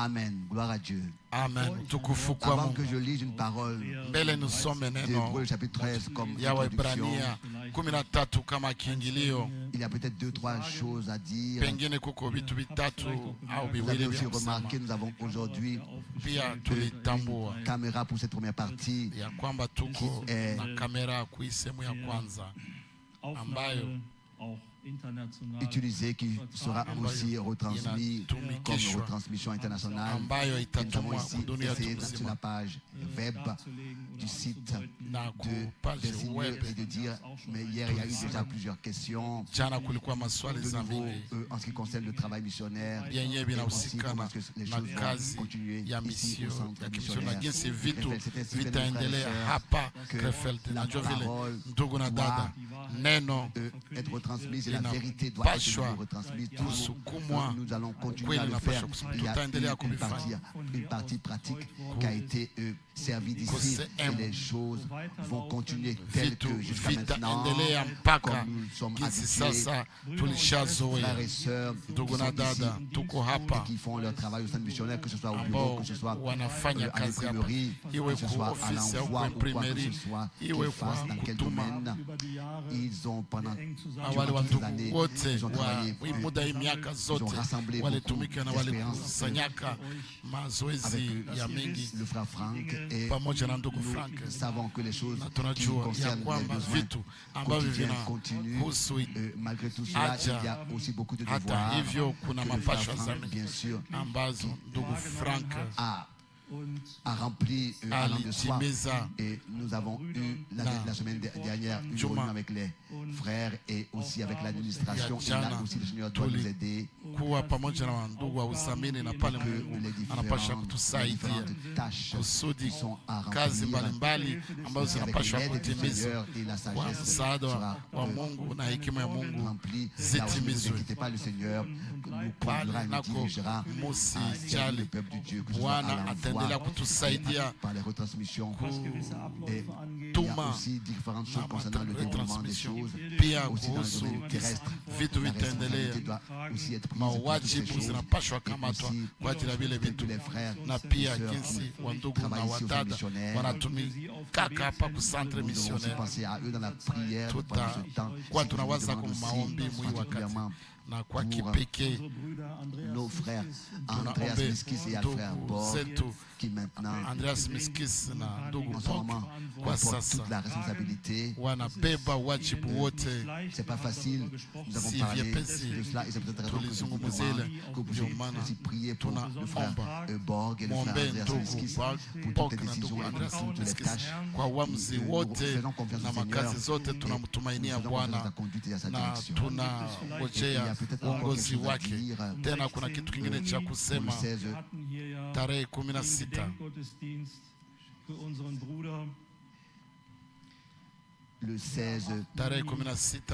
Amen. Gloire à Dieu. Amen. Avant que je lise une parole Mbele nisome de neno Hébreux chapitre 13 comme ya introduction, Waebrania 13 kama kiingilio. il y a peut-être 2-3 choses à dire. Pengine kuko vitu vitatu au Vous avez viwili aussi vya kusema. remarqué, nous avons aujourd'hui Pia tulitambua une caméra pour cette première partie ya kwamba tuko na kamera kui sehemu ya kwanza ambayo utilisée qui sera aussi retransmise comme retransmission internationale. ambayo Nous avons itatumwa ici dunia essayé sur la mzima page web du site na ku de page désigner web. et de dire, mais hier il y a eu déjà plusieurs questions Jana kulikuwa maswali de za nouveau mingi en ce qui concerne le travail missionnaire yenyewe et aussi vinahusika comment na est-ce que les na choses vont kazi continuer ya ici misio au centre ya kimisio na missionnaire. jinsi vitu C'est ainsi que nos frères et vitaendelea sœurs, hapa que Krefeld. la Najua vile parole ndugu na dada, neno être retransmise et la vérité doit être inapashwa retransmise toujours. kusukumwa, Nous allons continuer ukweli à le unapashwa faire. kusukumwa. Il y a Tutaendelea une kuvifanya. partie pratique qui a été servie d'ici et les choses vont continuer telles vitu que jusqu'à maintenant, vitaendelea mpaka comme nous sommes jinsi habitués. sasa Frères tulishazoea. et sœurs Ndugu na sont dada, ici tuko et hapa qui font leur travail au centre missionnaire, que ce soit au bureau, ambao que ce soit wanafanya à kazi hapa, l'imprimerie, iwe que ce ku soit à ofisi au l'envoi ku ou quoi que imprimerie, ce soit, iwe qu'ils fassent kwa dans quel kutuma. domaine. Ils ont pendant Wale durant toutes wandugu les années, wote ils ont wa travaillé muda hii miaka ils ont zote rassemblé walitumika na beaucoup d'expériences walikusanyaka avec mazoezi ya mingi le frère Franck et pamoja na ndugu nous Frank, savons que les choses na qui tunajua ya concernent les kwamba besoins vitu ambavyo quotidiens continuent. vinahusu Malgré tout cela, haja. il y a aussi beaucoup de hata devoirs hivyo kuna que le frère mapashwa za Franck, bien sûr, ambazo ndugu Frank a rempli allant de soi. alitimiza. Et nous avons eu la semaine dernière une Juma. réunion avec les frères et aussi avec l'administration. Et là aussi le Seigneur doit nous aider. kuwa pamoja na ndugu wa usamini na pale Que Mungu les anapasha différentes kutusaidia tâches kusudi sont à kazi remplir. mbalimbali ambazo Et avec zinapashwa l'aide du kutimizwa Seigneur et la kwa sagesse msaada sera wa Mungu na hekima ya Mungu rempli. Là aussi, ne vous zitimizwe. inquiétez pas, le Seigneur nous Pale conduira et nous nako dirigera à servir musijali, le peuple de Dieu, que ce soit à Bwana ataendelea l'envoi kutusaidia par les retransmissions. Et il y a kutuma aussi différentes choses na concernant le développement des retransmission. choses. Pia Aussi dans le kuhusu domaine terrestre, vitu la vitaendelea, responsabilité doit aussi être prise pour toutes ces mawajibu choses. zinapashwa Et kamatwa aussi, kwa ajili ya vile que vitu, les frères na et pia sœurs jinsi qui wandugu na travaillent ici au centre wadada missionnaire, wanatumikaka hapa ku centre nous devons aussi missionnaire. penser à eux dans la prière pendant ce temps. Kwa Ce qui nous tunawaza demande kwa aussi, maombi mwi wakati particulièrement na kwa pour kipekee nos frères Andreas tunaombe Miskis et Alfred ndugu Borg zetu qui maintenant Andreas Miskis na ndugu en ce Borg moment kwa portent sasa toute la responsabilité. wanabeba wajibu wote. C'est pas facile. Nous avons Si parlé vyepesi, de cela et c'est peut-être raison que je vous tulizungumzia demande que vous ndio maana aussi prier pour le frère tunaomba Borg et le frère muombe Andreas ndugu Miskis Borg pour toutes les na décisions ndugu et Andreas pour toutes les Miskis tâches. kwa uamuzi Nous wote faisons confiance na au Seigneur makazi zote et tunamtumainia nous faisons confiance à sa Bwana conduite et à sa na direction. Il y tunangojea a peut-être encore quelque uongozi chose à wake. dire Tena kuna kitu kingine cha pour le kusema. 16 Tarehe 16 le 16 tarehe 16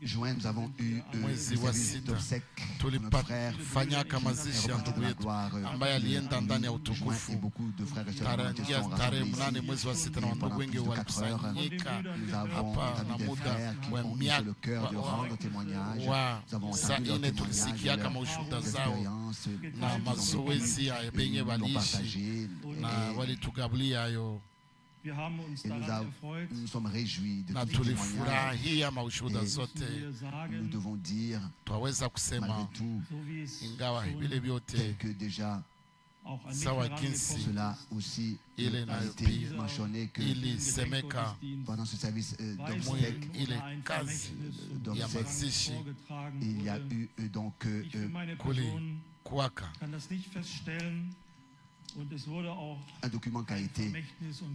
juin, nous avons eu le mwezi wa service sita d'obsèques pour notre frère tulifanyaka mazishi ya ndugu yetu ambaye alienda ndani ya et utukufu beaucoup de frères et sœurs qui sont tarehe rassemblés 8 ici. mwezi wa sita, na Et pendant wandugu wengi plus de 4 heures, walikusanyika nous avons hapa na entendu des muda frères qui wa ont eu sur le cœur de rendre témoignage. wa Nous avons saa entendu leur ine témoignage, tulisikia leur kama ushuhuda zao expérience, na mazoezi ya et benye ils l'ont waliishi partagé. na walitugabulia hayo, Et nous sommes réjouis de na tous ces témoignages. tulifurahia maushuhuda zote. Nous devons dire, Twaweza kusema malgré tout, ingawa vile vyote que déjà sawa jinsi cela aussi ile a nayo été pia mentionné que ilisemeka pendant ce service mwe d'obsèques, ile kazi ya mazishi il y a eu donc kuwaka un document qui a été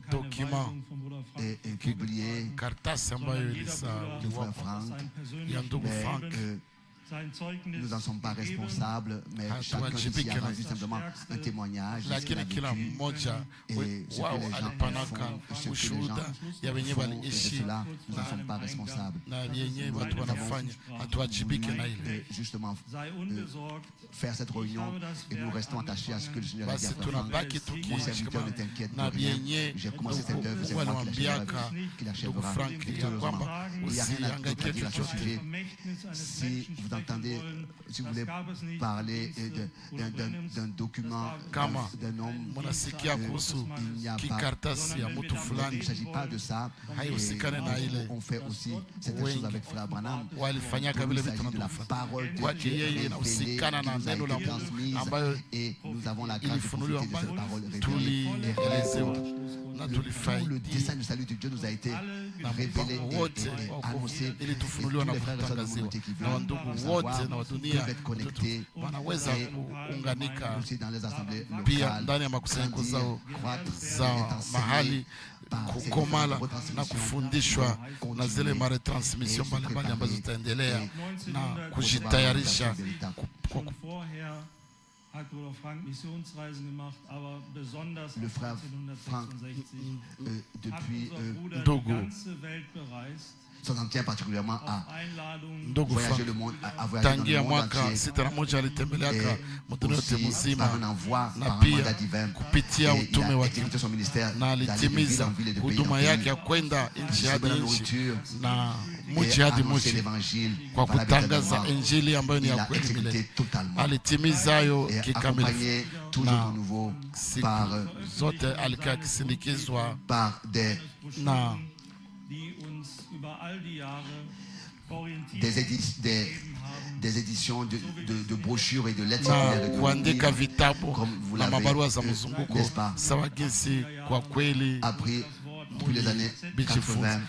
document publié karatasi ambayo du frère ilisaliwa Franck, ya ndugu mais Frank. nous n'en sommes pas responsables, mais chacun ici a rendu simplement un témoignage. Lakini kila mmoja wao alipanaka ushuhuda ya wenye Et de waliishi cela, nous n'en sommes pas responsables. na yenye watu wanafanya, hatuwajibike na ile. Et justement, faire cette réunion et nous restons attachés à ce que le Seigneur a dit à Basi Frère Franck. tunabaki Mon serviteur ne tukishikama t'inquiète na de rien. vyenye J'ai commencé cette œuvre, c'est moi waliwambiaka qui ndugu l'achèvera Frank ya victorieusement. kwamba Il n'y a rien d'autre à usihangaike dire à ce chochote. sujet. Si vous entendez, si vous voulez parler d'un document d'un homme, il n'y a pas, il ne s'agit pas de ça. Et on fait aussi cette chose avec Frère Branham. Il s'agit de la parole de Dieu révélée qui nous a été transmise et nous avons la grâce de profiter de cette parole révélée et réalisée. Tout le dessein du salut de Dieu nous a été révélé et annoncé. Et tous les frères et sœurs de la communauté qui veulent savoir peuvent être connectés et aussi dans les assemblées locales, kukomala na kufundishwa na zile maretransmission mbalimbali ambazo zitaendelea na kujitayarisha le frère Franck depuis s'en tient particulièrement à voyager le monde, à voyager dans le monde entier par un envoi, par un mandat divin, et il a exécuté son ministère d'aller de ville en ville et de pays en pays, distribuer la nourriture et annoncer l'évangile, kwa kutangaza injili ambayo ni ya kweli milele. Alitimiza hayo kikamilifu toujours de nouveau par zote alikaa akisindikizwa na des éditions de brochures et de lettres na kuandika vitabu na mabarua za mzunguko sawa jinsi kwa kweli depuis les années 80,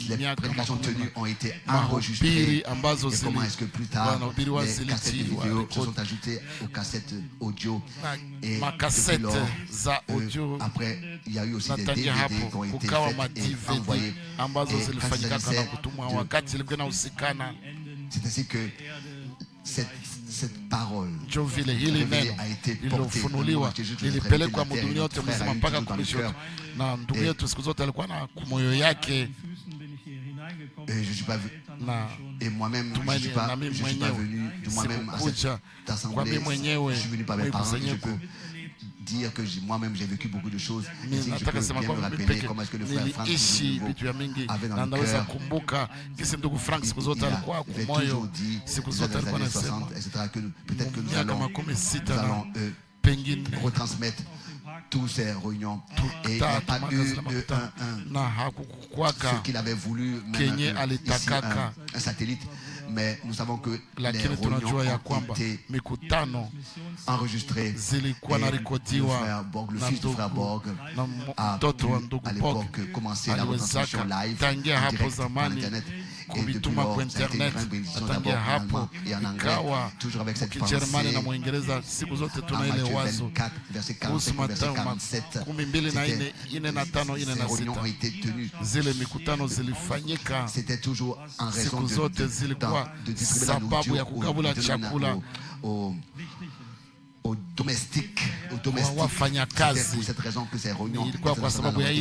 les prédications tenues ont été enregistrées. Et comment est-ce que plus tard, les cassettes vidéo se sont ajoutées aux cassettes audio. Et depuis lors, après, il y a eu aussi des DVD qui ont été faits et envoyés. C'est ainsi que cette parole a été portée. Ilipelekwa mdunia yote mzima mpaka kumwisho, na ndugu yetu siku zote alikuwa na moyo yake. Et moi-même, je ne suis pas venu de moi-même à cette assemblée. Je suis venu par mes parents. Je peux dire que moi-même j'ai vécu beaucoup de choses. Et si je peux bien me rappeler comment est-ce que le frère Franck avait dans le cœur. Il avait toujours dit, dans les années 60, etc., que peut-être que nous allons retransmettre tous ces réunions. Et il n'y a pas eu ce qu'il avait voulu, même un satellite. Mais nous savons que les réunions ont été enregistrées. Et le fils du frère Borg a pu à l'époque commencer la retransmission live en direct par Internet. Et depuis lors, ça a été une grande bénédiction d'abord en allemand et en anglais, toujours avec cette pensée. En Matthieu 24, verset 45, verset 47, ces réunions ont été tenues. C'était toujours en raison de distribuer la nourriture aux domestiques. C'était pour cette raison que ces réunions ilikuwa kwa sababu ya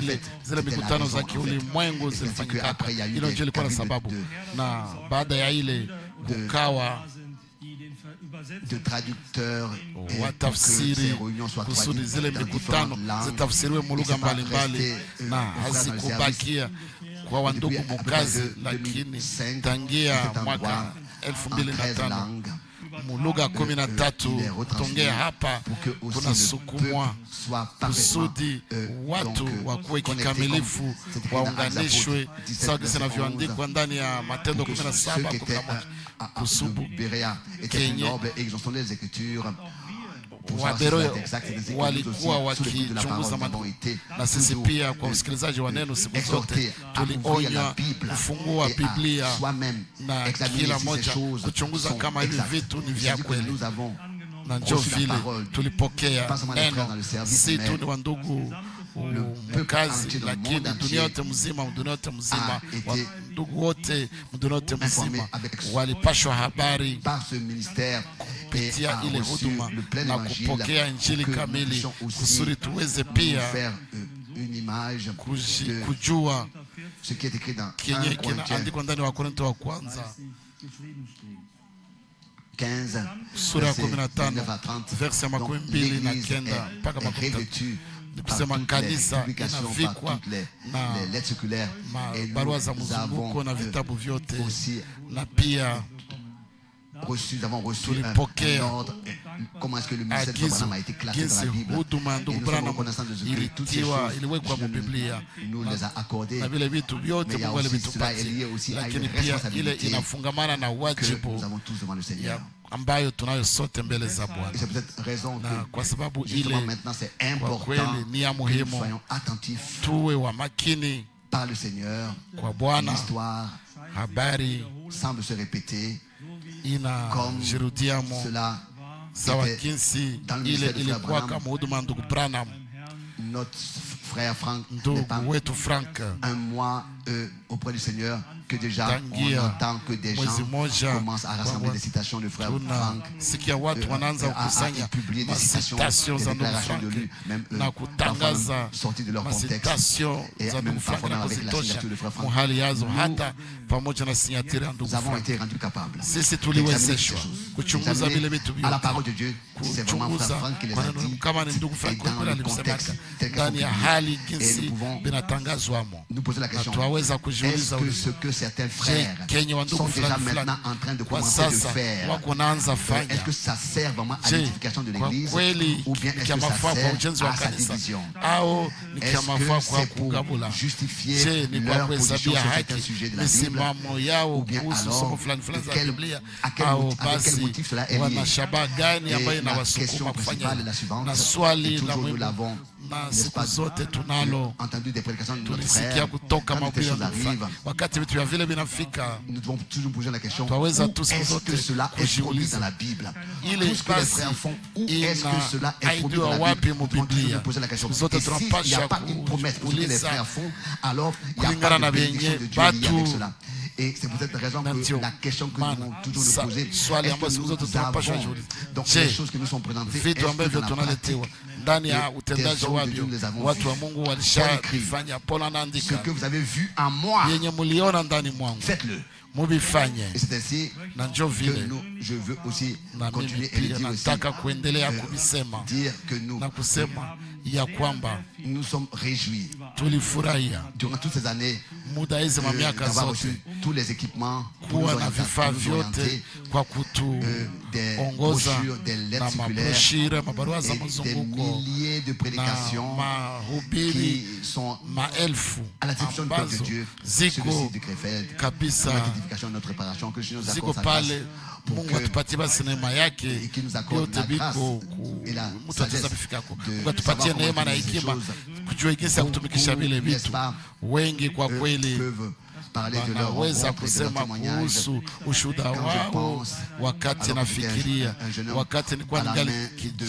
zile mikutano za kiulimwengu zilifanyika. Hilo ndio ilikuwa na sababu, na baada ya ile kukawa de traducteurs watafsiri kusudi zile mikutano zitafsiriwe mu lugha mbalimbali na hazikubakia kwa wandugu mukazi, lakini tangia mwaka 2005 mulugha 13 tongea hapa tunasukumwa kusudi watu wakuwe kikamilifu, waunganishwe sawa kisa inavyoandikwa ndani ya Matendo 17:11 kusubu Kenya. Waberoya walikuwa wakichunguza maneno, na sisi pia kwa usikilizaji wa neno siku zote tulionywa kufungua Biblia na kila moja kuchunguza kama hivi vitu ni vya kweli, na ndio vile tulipokea neno. Si tu ni wandugu mkazi, lakini dunia yote mzima, wandugu wote dunia yote mzima walipashwa habari kupitia ile huduma na kupokea injili kamili kusudi tuweze pia kujua kenye kinaandikwa ndani wa Korintho wa kwanza sura ya 15 verse 29 mpaka 30. Kusema kanisa inavikwa na barua za mzunguko na vitabu vyote, na pia nous avons reçu un ordre, comment est-ce que le ministère de Branham a été classé dans la Bible. Et nous sommes reconnaissants de ce que toutes ces choses, nous les a accordées. Mais il y a aussi, cela est lié aussi à une responsabilité que nous avons tous devant le Seigneur. ambayo tunayo sote mbele za Bwana. Na kwa sababu ile kwa kweli ni ya muhimu tuwe wa makini kwa Bwana. Habari semble se répéter inajirudiamo sawa jinsi ile ilikuwa kama huduma ndugu Branham. Notre frère Frank un mois auprès du Seigneur que déjà on entend que des gens commencent à rassembler des citations de frère Frank, à publier des citations, des déclarations de lui, même parfois sorties de leur contexte, et même parfois avec la signature de frère Frank. Nous avons été rendus capables d'examiner ces choses, à la parole de Dieu, si c'est vraiment frère Frank qui les a dit, et dans le contexte tel qu'il et nous pouvons nous poser la question, est-ce que ce que certains frères sont déjà maintenant en train de commencer de faire, est-ce que ça sert vraiment à l'édification de l'Église, ou bien est-ce que ça sert à sa division? Est-ce que c'est pour justifier leur position sur certains sujets de la Bible, ou bien alors avec quel motif cela est lié? Et la question principale est la suivante, et toujours nous l'avons entendu des prédications de notre frère, quand des choses arrivent, nous devons toujours poser la question, où est-ce que cela est produit dans la Bible? Tout ce que les frères font, où est-ce que cela est produit dans la Bible? Nous devons toujours nous poser la question. Et s'il n'y a pas une promesse pour ce que les frères font, alors il n'y a pas de bénédiction de Dieu liée avec cela. Et c'est pour cette raison que la question que nous devons toujours nous poser, est-ce que nous avons donc les choses que nous sont présentées, est-ce que dans la pratique ndani ya utendaji wabyo watu wa Mungu walishafanya? Paulo anaandika, ce que vous avez vu en moi, yenye mliona ndani mwangu faites-le. Mubifanye. Et c'est ainsi que je veux aussi continuer et le dire aussi, dire que nous sommes réjouis durant toutes ces années d'avoir reçu tous les équipements pour nous orienter, des brochures, des lettres circulaires et des milliers de prédications qui sont à la disposition du peuple de Dieu sur le site de Krefeld, de notre réparation, que le Seigneur nous accorde sa grâce pour que et qui nous accorde la grâce et la sagesse de savoir comment utiliser ces choses. Beaucoup, n'est-ce pas, peuvent parler de leur rencontre et de leur témoignage. Quand je pense un jeune homme à la main de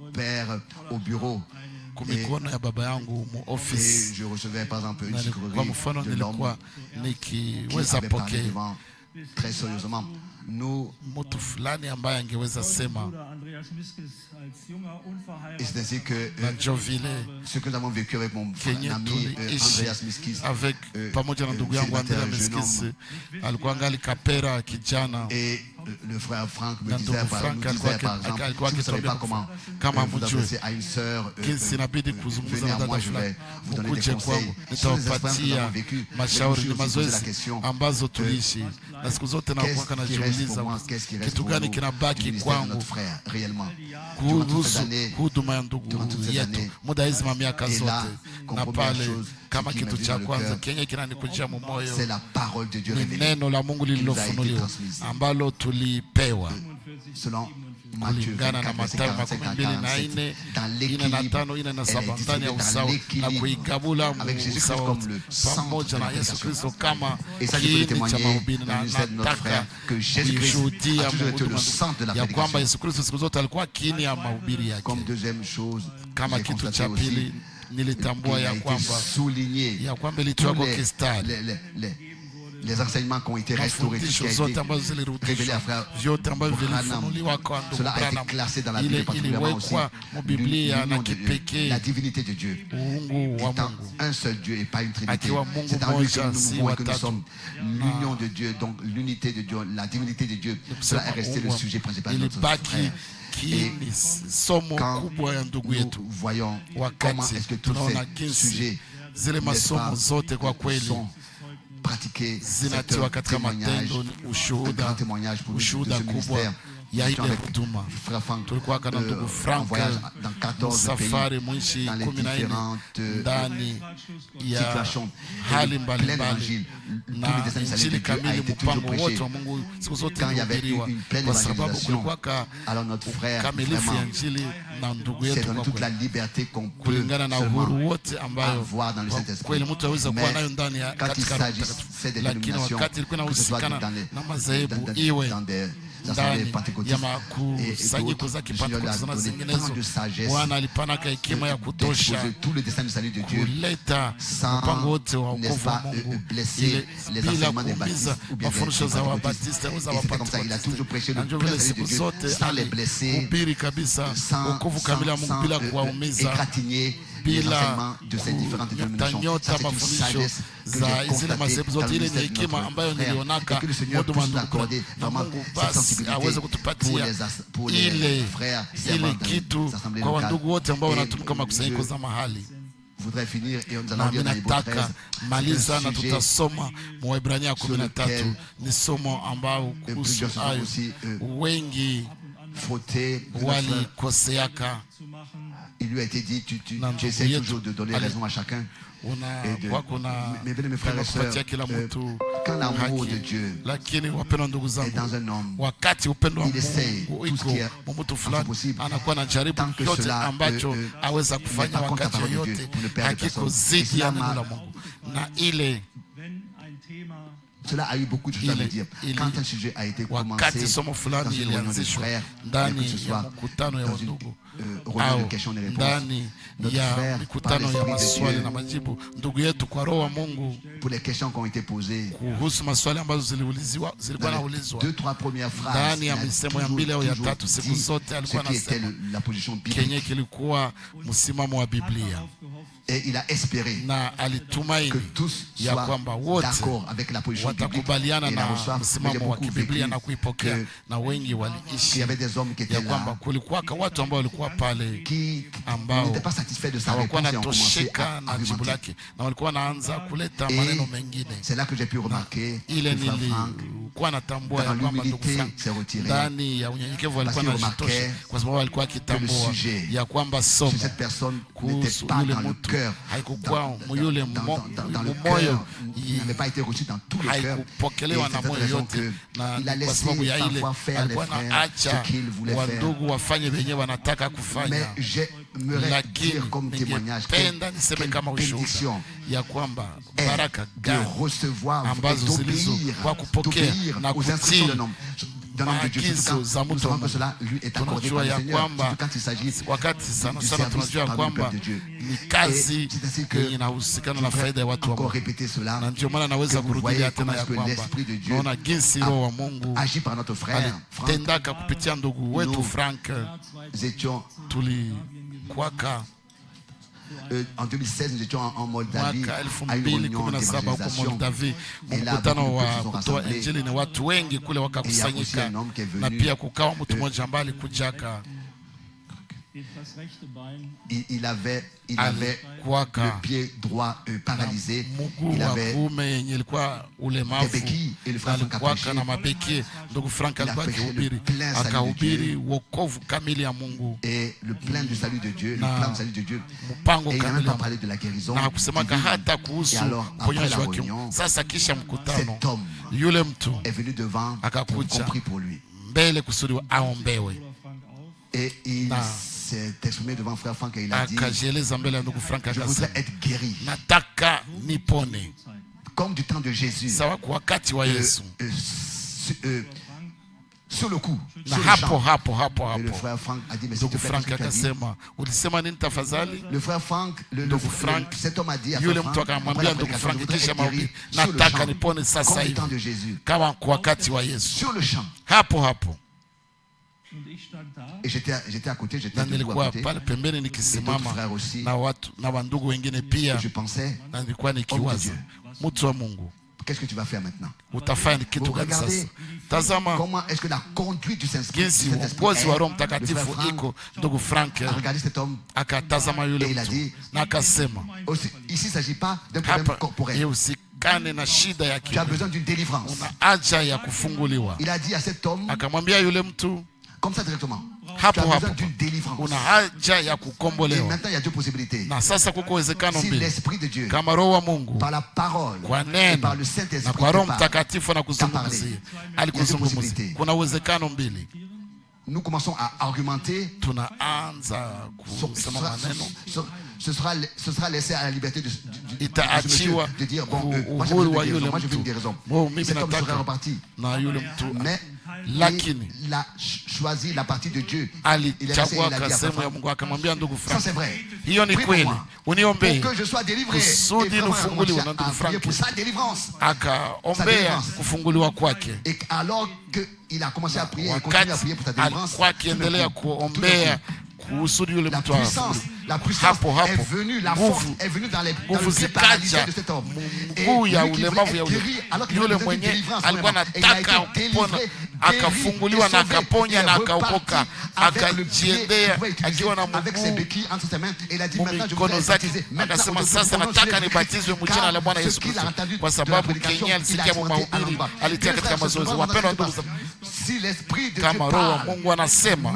mon père au bureau, et je recevais par exemple une sucrerie de l'homme qui avait parlé devant très sérieusement. Nous, et c'est ainsi que ce que nous avons vécu avec mon ami Andreas Miskis, et le frère Frank me disait par exemple, si vous ne savez pas comment vous adresser à une sœur, venez à moi, je vais vous donner des conseils. Sur les expériences que nous avons vécues, je me suis aussi posé la question, qu'est-ce qui reste pour moi, qu'est-ce qui reste pour nous du ministère de notre frère, réellement, durant toutes ces années, et là, comme première chose, c'est la parole de Dieu révélée qui nous a été transmise. Selon Matthieu 24, verset 45 à 47, dans l'équilibre, elle est distribuée dans l'équilibre, avec Jésus-Christ comme le centre de la prédication. Et ça, je peux le témoigner dans le ministère de notre frère, que Jésus-Christ a toujours été le centre de la prédication. Comme deuxième chose, j'ai constaté aussi, nilitambua ya kwamba ilitoka kistari les enseignements qui ont été restaurés, tout ce qui a été révélé à frère Branham, cela a été classé dans la Bible, particulièrement aussi la divinité de Dieu, étant un seul Dieu et pas une trinité. C'est en lui que nous mouvons et que nous sommes l'union de Dieu, donc l'unité de Dieu, la divinité de Dieu. Cela est resté le sujet principal de notre frère. Et quand nous voyons comment est-ce que tous ces sujets sont zinatiwa katika matendo, ushuhuda kubwa ya ile huduma. Tulikuwa kana ndugu Frank safari mwishi 14 ndani ya hali mbalimbali na injili kamili, mpango wote wa Mungu siku zote ulihubiriwa, kwa sababu kulikuwa kamilifu ya injili na ndugu yetu, kwa kulingana na uhuru wote ambayo kweli mtu aweza kuwa nayo ndani ya katika Roho Mtakatifu. Lakini wakati ilikuwa inahusikana na madhehebu, iwe ndani ya makusanyiko za Kipentekoste na zinginezo, Bwana alipanaka hekima ya kutosha kuleta mpango wote wa wokovu wa Mungu bila kuumiza mafundisho za Wabatista au za Wapentekoste. Na ndio vile siku zote alihubiri kabisa wokovu kamili wa Mungu bila kuwaumiza, bila kutanyota mafundisho za zile madhehebu zote. Ile ni hekima ambayo nilionaka huduma ndugu, na Mungu basi aweze kutupatia ile kitu kwa wandugu wote ambao wanatumika makusanyiko za mahali. Na mimi nataka maliza na tutasoma Waebrania 13. Ni somo ambao kuhusu hayo wengi walikoseaka. Il lui a été dit, tu essaies toujours de donner raison à chacun. Mes frères et sœurs, quand l'amour de Dieu est dans un homme, il essaie tout ce qui est impossible. Tant que cela n'est pas contre la parole de Dieu, pour ne perdre personne. Cela a eu beaucoup de choses à me dire. Quand un sujet a été commencé dans une réunion de frères, que ce soit dans une réunion de questions et réponses, notre frère, par l'Esprit de Dieu, pour les questions qui ont été posées, deux, trois premières phrases, il a toujours dit ce qui était la position biblique. Et il a espéré que tous soient d'accord avec la position biblique et la reçoivent. Mais j'ai beaucoup vécu qu'il y avait des hommes qui étaient là, qui n'étaient pas satisfaits de sa réponse et ont commencé à argumenter. Et c'est là que j'ai pu remarquer que Frère Franck, dans l'humilité, s'est retiré. Parce qu'il remarquait que le sujet sur cette personne n'était pas dans le cœur. Dans le cœur, il n'avait pas été reçu dans tout le cœur. Et c'est cette raison qu'il a laissé parfois faire les frères ce qu'il voulait faire. Mais j'aimerais dire comme témoignage quelle bénédiction est de recevoir et d'obéir aux instructions d'un homme de Dieu. Nous savons que cela lui est accordé par le Seigneur, surtout quand il s'agit du service parmi le peuple de Dieu. Et c'est ainsi que je voudrais encore répéter cela, que vous voyez comment est-ce que l'Esprit de Dieu a agi par notre frère Franck. Nous étions en 2016, nous étions en Moldavie à une réunion d'évangélisation. Et là, beaucoup de personnes sont rassemblées. Et il y a aussi un homme qui est venu. Il avait le pied droit paralysé. Il avait des béquilles et le frère Franck a prêché. Il a prêché le plein salut de Dieu. Et le plein du salut de Dieu, le plein du salut de Dieu. Et il n'a même pas parlé de la guérison. Et alors, après la réunion, cet homme est venu devant pour compris pour lui. Et il s'est exprimé devant frère Franck et il a dit: je voudrais être guéri comme du temps de Jésus, sur le coup, sur le champ. Et le frère Franck a dit: mais s'il te plaît, qu'est-ce que tu as dit? Le frère Franck, cet homme a dit à frère Franck, après la prédication, je voudrais être guéri sur le champ, comme du temps de Jésus, sur le champ. Et j'étais à côté, j'étais debout à côté. Et d'autres frères aussi. Et je pensais: homme de Dieu, qu'est-ce que tu vas faire maintenant? Vous regardez comment est-ce que la conduite du Saint-Esprit est. Regardez cet homme et il a dit: ici il ne s'agit pas d'un problème corporel. uepukane na shida ya tu as besoin d'une délivrance. Una haja ya kufunguliwa. Il a dit à cet homme, akamwambia yule mtu comme ça directement, hapo tu as hapo, besoin d'une délivrance. una haja ya Et kukombolewa. maintenant il y a deux possibilités. Na sasa kuko uwezekano Si mbili. l'esprit de Dieu, Kama Roho wa Mungu par la parole kwa et neno par le na Saint-Esprit kwa Roho te parle, Mtakatifu na kuzungumzia, alikuzungumzia, kuna uwezekano mbili. nous commençons à argumenter. Tunaanza kusema maneno, Ce sera laissé à la liberté de itaachiwa dire bon, moi je veux une guérison. Cet homme serait reparti. Mais lakini il a choisi la partie de Dieu. alichagua kasema ya Mungu, akamwambia ndugu Ça Frank, c'est vrai. hiyo ni kweli, uniombee Pour que je sois délivré. kusudi nifunguliwe. Na ndugu Et Frank pour sa délivrance. akaombea kufunguliwa kwake. Et alors qu'il a commencé à prier et continue à prier pour sa délivrance, alikuwa akiendelea kuombea kusudi yule mtu la puissance hapo est venue, la force est venue dans le pied paralysé de cet homme. Nguvu ya lui qui ulemavu voulait ya être guéri, alors qu'il yule avait besoin d'une mwenye délivrance, alikuwa et il a été anataka kupona, délivré, akafunguliwa na akaponya na akaokoka, avec le pied, akajiendea akiwa na avec ses mguu béquilles entre ses mains, et il a dit maintenant je mikono voudrais zake, baptiser. Maintenant akasema sasa nataka nibatizwe mjina la Bwana Yesu qu'il a Kristo, entendu kwa de la sababu prédication, Kenya il a alisikia expérimenté à mahubiri, l'en-bas. alitia katika mazoezi. Wapendwa ndugu, Si l'esprit de Dieu kama Roho wa parle, Mungu anasema,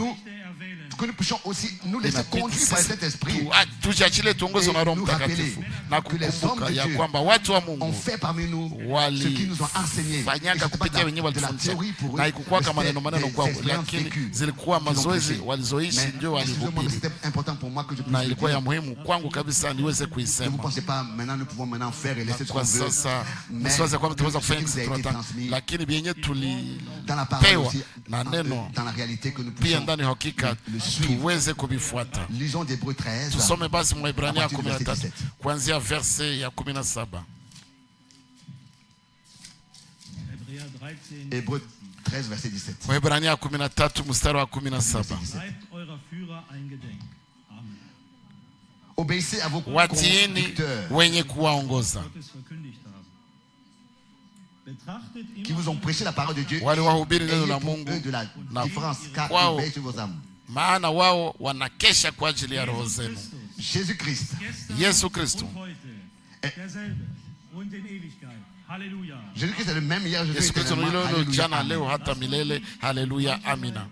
que nous puissions aussi nous laisser conduire par cet esprit, tujiachilie tuongozwe na Roho Mtakatifu na kukumbuka ya kwamba watu wa on Mungu fait parmi nous ce qu'ils nous ont enseigné. walifanyaka kupitia wenyewe walifundisha, na haikukuwa kama maneno kwao, lakini zilikuwa mazoezi walizoishi ndio walihubiri, C'était important pour moi que je na puisse ilikuwa le ya dire. muhimu kwangu kabisa niweze Ne vous kuisema. pensez pas maintenant nous pouvons maintenant faire et laisser ce qu'on Kwa veut, sasa mais msiwaze kwamba tunaweza ce qui kufanya nous a été tunataka, transmis lakini vyenye dans la parole tulipewa aussi, na neno dans la réalité que nous pia puissions ndani hakika le suivre. tuweze kuvifuata. Lisons d'Hébreux 13 Tusome basi Mwaebrania à partir du verset 13 17. kuanzia verse ya 17. Hébreux 13 verset 17. Mwaebrania 13 mstari wa 17. Obéissez à vos Watiini conducteurs wenye kuwaongoza, qui vous ont prêché la parole de Dieu, wale wahubiri neno ayez la pour Mungu eux de la na différence, car kwao, ils veillent sur vos âmes. maana wao wanakesha kwa ajili ya roho zenu. Jésus-Christ, Yesu Kristo, Jésus-Christ est le même hier, Yesu Kristo ni éternellement. yule Alléluia, jana, amen. leo hata milele. Haleluya, amina.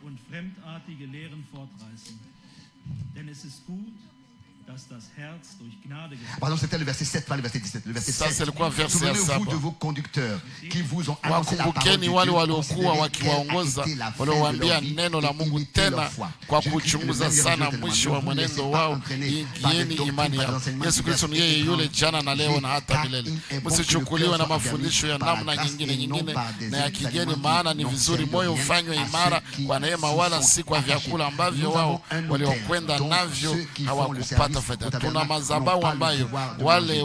Pardon, c'était le verset 7, pas le verset 17. Le verset Ça, 7. c'est le quoi, verset ya Souvenez-vous saba. de vos conducteurs qui vous ont annoncé la parole de Wakumbukeni Dieu. wale waliokuwa Considérez wakiwaongoza, quelle a été la fin de waliowaambia leur vie neno la et Mungu, imitez leur tena foi. kwa Jésus-Christ est le kuchunguza même hier, sana éternellement. mwisho Ne wa vous mwenendo laissez pas wao, entraîner par des ingieni doctrines, imani par des yao. enseignements Yesu Kristo ni yeye yule jana na leo na hata milele. Msichukuliwe na mafundisho ya namna nyingine na ya kigeni, maana ni vizuri moyo ufanywe imara kwa neema, wala si kwa vyakula ambavyo wao waliokwenda navyo hawakupata faida. Tuna madhabahu ambayo wale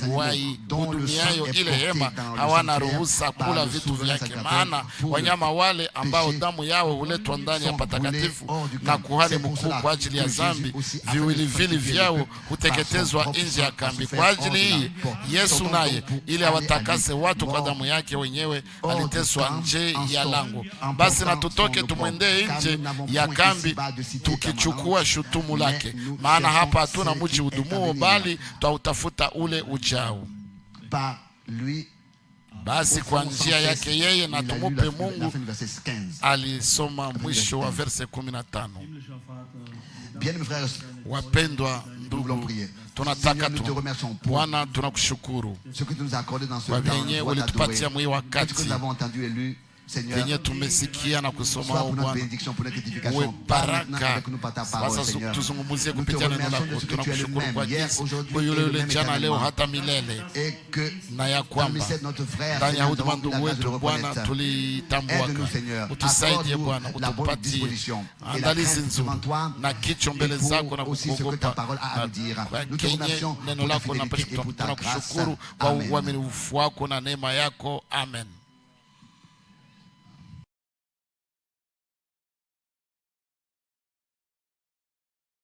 waihudumiayo ile hema hawana ruhusa kula vitu vyake, maana wanyama wale ambao damu yao huletwa ndani ya patakatifu na kuhani mkuu kwa ajili ya dhambi, viwiliwili vyao huteketezwa nje ya kambi. Kwa ajili hii Yesu naye, ili awatakase watu kwa damu yake wenyewe, aliteswa nje ya lango. Basi na tutoke tumwendee nje ya kambi, tukichukua shutumu lake, maana hapa hatuna mji udumuo, bali twautafuta ule ujao. Basi kwa njia yake yeye na tumupe Mungu. Alisoma mwisho wa verse 15. Wapendwa ndugu, tunataka Bwana, tunakushukuru kwa vyenye ulitupatia mwi wakati yenye tumesikia na kusoma. Bwana, uwe baraka. Sasa tuzungumuzie kupitia neno lako. Tunakushukuru kwa jinsi kwa yule jana, leo hata milele, na ya kwamba ndani ya huduma ndugu wetu Bwana tulitambuaka. Utusaidie Bwana, utupatie andalizi nzuri na kicho mbele zako na kukuogopa kenye neno lako. Tunakushukuru kwa uaminifu wako na neema yako. Amen.